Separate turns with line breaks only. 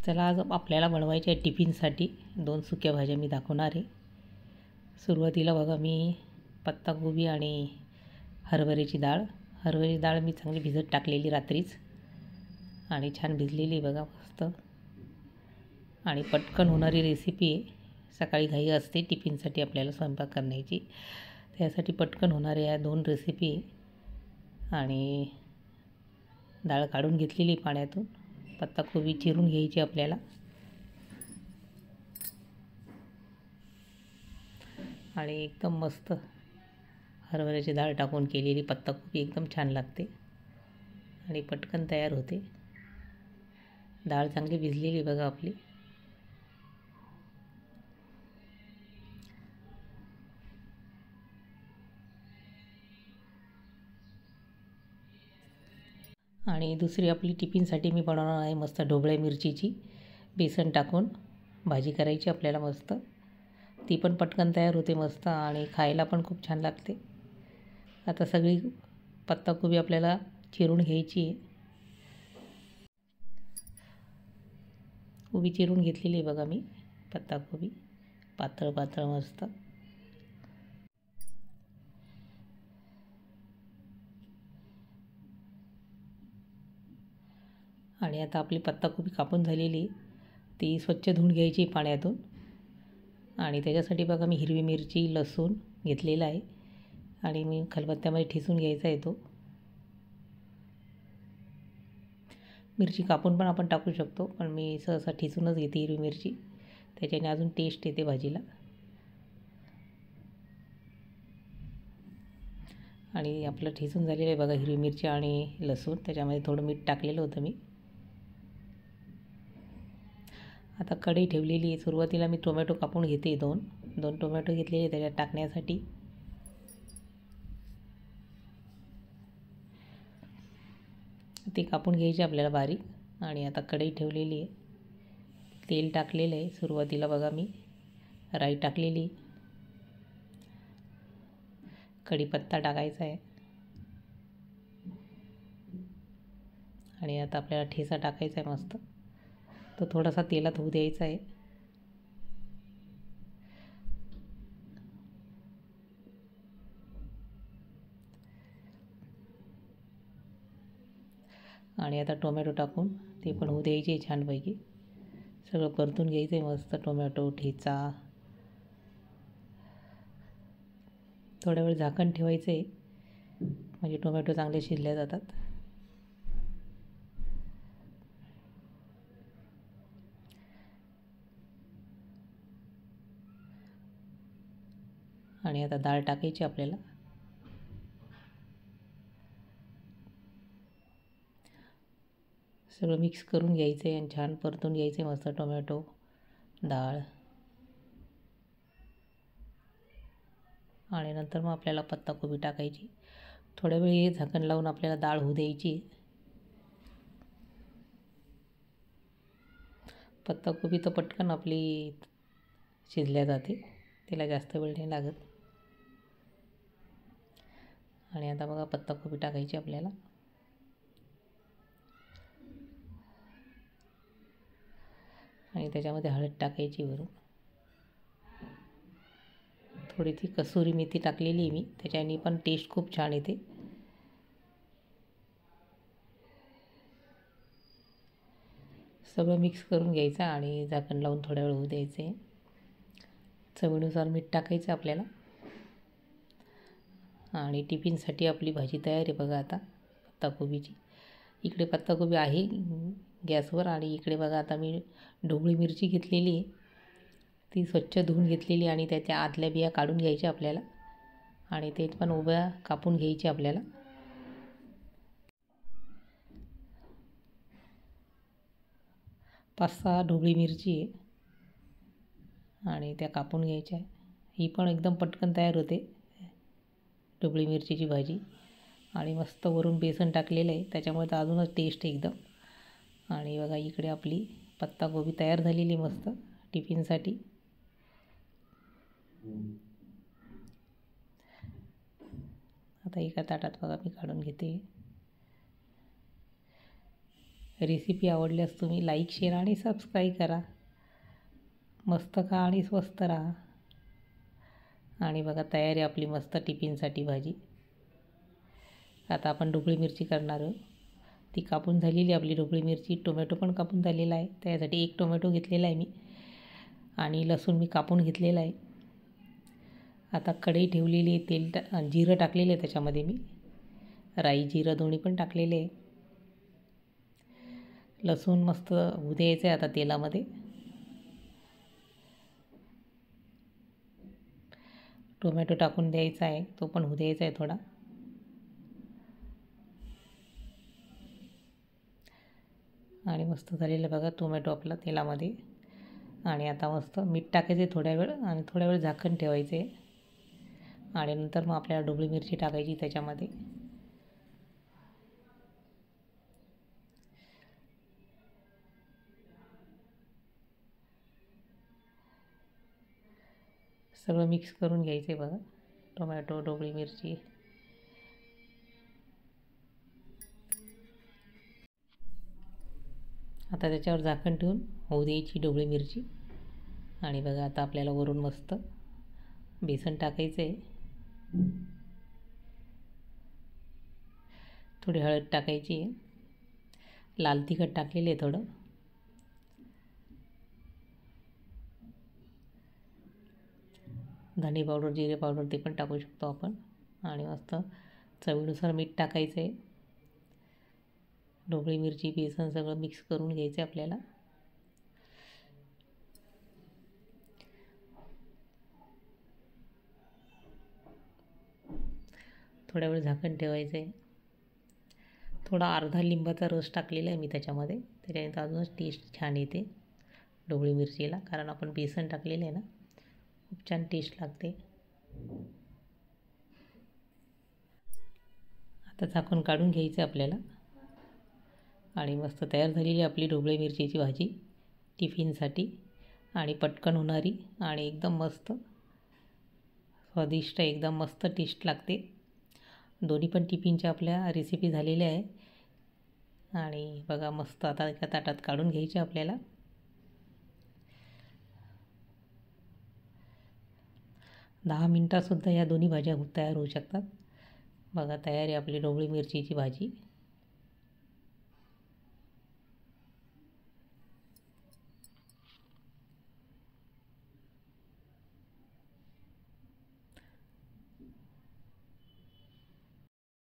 चला आज आपल्याला बनवायचे आहे टिफिनसाठी 2 सुक्या भाज्या मी दाखवणार आहे। सुरुवातीला बघा मी पत्ताकोबी आणि हरभऱ्याची डाळ मी चांगली भिजत टाकलेली रात्रीच आणि छान भिजलेली बघा मस्त आणि पटकन होणारी रेसिपी आहे। सकाळी घाई असते टिफिनसाठी आपल्याला स्वयंपाक करण्याची, त्यासाठी पटकन होणाऱ्या या 2 रेसिपी आणि डाळ काढून घेतलेली पाण्यातून। पत्ताकोबी चिरून घ्यायची आपल्याला आणि एकदम मस्त हरभऱ्याची डाळ टाकून केलेली पत्ताकोबी एकदम छान लागते आणि पटकन तयार होते। डाळ चांगली भिजलेली बघा आपली। आणि दुसरी आपली टिफिनसाठी मी बनवणार आहे मस्त ढोबळ्या मिरचीची बेसन टाकून भाजी करायची आपल्याला मस्त। ती पण पटकन तयार होते मस्त आणि खायला पण खूप छान लागते। आता सगळी पत्ताकोबी आपल्याला चिरून घ्यायची आहे। कोबी चिरून घेतलेली आहे बघा मी, पत्ताकोबी पातळ पातळ मस्त। आणि आता आपली पत्ताकोबी कापून झालेली ती स्वच्छ धुवून घ्यायची पाण्यातून आणि त्याच्यासाठी बघा मी हिरवी मिरची लसूण घेतलेला आहे आणि मी खलबत्त्यामध्ये ठेचून घ्यायचा आहे तो। मिरची कापून पण आपण टाकू शकतो, पण मी सहसा ठेचूनच घेते हिरवी मिरची, त्याच्याने अजून टेस्ट येते भाजीला। आणि आपलं ठेचून झालेलं आहे बघा हिरवी मिरची आणि लसूण, त्याच्यामध्ये थोडं मीठ टाकलेलं होतं मी। आता कढई ठेवलेली आहे। सुरुवातीला मी टोमॅटो कापून घेते, दोन टोमॅटो घेतलेले त्याच्यात टाकण्यासाठी। ते कापून घ्यायचे आपल्याला बारीक। आणि आता कढई ठेवलेली आहे, तेल टाकलेलं आहे। सुरुवातीला बघा मी राई टाकलेली, कढीपत्ता टाकायचा आहे आणि आता आपल्याला ठेचा टाकायचा आहे मस्त, तो थोडासा तेलात होऊ द्यायचा आहे। आणि आता टोमॅटो टाकून ते पण होऊ द्यायचे छानपैकी, सगळं परतून घ्यायचं आहे मस्त। टोमॅटो ठेचा थोड्या वेळ झाकण ठेवायचं आहे, म्हणजे टोमॅटो चांगले शिजले जातात। आणि आता डाळ टाकायची आपल्याला, सगळं मिक्स करून घ्यायचं आहे आणि छान परतून घ्यायचं आहे मस्त टोमॅटो डाळ। आणि नंतर मग आपल्याला पत्ताकोबी टाकायची, थोड्या वेळ हे झाकण लावून आपल्याला डाळ होऊ द्यायची। पत्ताकोबी तर पटकन आपली शिजल्या जाते, त्याला जास्त वेळ नाही लागत। आणि आता बघा पत्ताकोबी टाकायची आपल्याला आणि त्याच्यामध्ये हळद टाकायची वरून, थोडी ती कसुरी मेथी टाकलेली आहे मी, त्याच्याने पण टेस्ट खूप छान येते। सगळं मिक्स करून घ्यायचं आणि झाकण लावून थोड्या वेळ होऊ द्यायचे। चवीनुसार मीठ टाकायचं आपल्याला। आणि टिफिनसाठी आपली भाजी तयार आहे बघा आता पत्ताकोबीची। इकडे पत्ताकोबी आहे गॅसवर आणि इकडे बघा आता मी ढोबळी मिरची घेतलेली आहे, ती स्वच्छ धुवून घेतलेली आणि त्याच्या आतल्या बिया काढून घ्यायच्या आपल्याला आणि ते पण उभ्या कापून घ्यायची आपल्याला। पाच सहा ढोबळी मिरची आहे आणि त्या कापून घ्यायच्या। ही पण एकदम पटकन तयार होते ढोबळी मिरचीची भाजी आणि मस्त वरून बेसन टाकलेलं आहे, त्याच्यामुळे तर अजूनच टेस्ट एकदम। आणि बघा इकडे आपली पत्ताकोबी तयार झालेली मस्त टिफिनसाठी। आता एका ताटात बघा मी काढून घेते। रेसिपी आवडल्यास तुम्ही लाईक शेअर आणि सबस्क्राईब करा. मस्त खा आणि स्वस्त राहा. आणि बघा तयारी आपली मस्त टिफिनसाठी भाजी. आता आपण ढोबळी मिरची करणार आहोत. ती कापून झालेली आपली ढोबळी मिरची. टोमॅटो पण कापून झालेला आहे. त्यासाठी 1 टोमॅटो घेतलेला आहे मी आणि लसूण मी कापून घेतलेला आहे. आता कढई ठेवलेली आहे. तेल जिरं टाकलेलं आहे त्याच्यामध्ये मी. राई जिरं दोन्ही पण टाकलेले आहे. लसूण मस्त होऊ द्यायचं आहे आता तेलामध्ये. टोमॅटो टाकून द्यायचा आहे, तो पण होऊ द्यायचा आहे थोडा. आणि मस्त झालेलं बघा टोमॅटो आपला तेलामध्ये. आणि आता मस्त मीठ टाकायचे थोड्या वेळ आणि थोड्या वेळ झाकण ठेवायचे. आणि नंतर मग आपल्याला ढोबळी मिरची टाकायची त्याच्यामध्ये. सगळं मिक्स करून घ्यायचं आहे बघा. टोमॅटो ढोबळी मिरची. आता त्याच्यावर झाकण ठेवून होऊ द्यायची ढोबळी मिरची. आणि बघा आता आपल्याला वरून मस्त बेसन टाकायचं आहे. थोडी हळद टाकायची आहे. लाल तिखट टाकलेलं आहे थोडं. धने पावडर जिरे पावडर ते पण टाकू शकतो आपण. आणि मस्त चवीनुसार मीठ टाकायचं आहे. ढोबळी मिरची बेसन सगळं मिक्स करून घ्यायचं आहे आपल्याला. थोड्या वेळ झाकण ठेवायचं आहे. थोडा अर्धा लिंबाचा रस टाकलेला आहे मी त्याच्यामध्ये. त्याच्याने तर अजूनच टेस्ट छान येते ढोबळी मिरचीला, कारण आपण बेसन टाकलेलं आहे ना. खूप छान टेस्ट लागते. आता झाकण काढून घ्यायचं आपल्याला. आणि मस्त तयार झालेली आपली ढोबळी मिरचीची भाजी टिफिनसाठी. आणि पटकन होणारी आणि एकदम मस्त स्वादिष्ट, एकदम मस्त टेस्ट लागते. दोन्ही पण टिफिनच्या आपल्या रेसिपी झालेल्या आहे. आणि बघा मस्त आता एका ताटात काढून घ्यायचे आपल्याला. 10 मिनटातसुद्धा या दोन्ही भाज्या तयार होऊ शकतात. बघा तयार आहे आपली ढोबळी मिरचीची भाजी.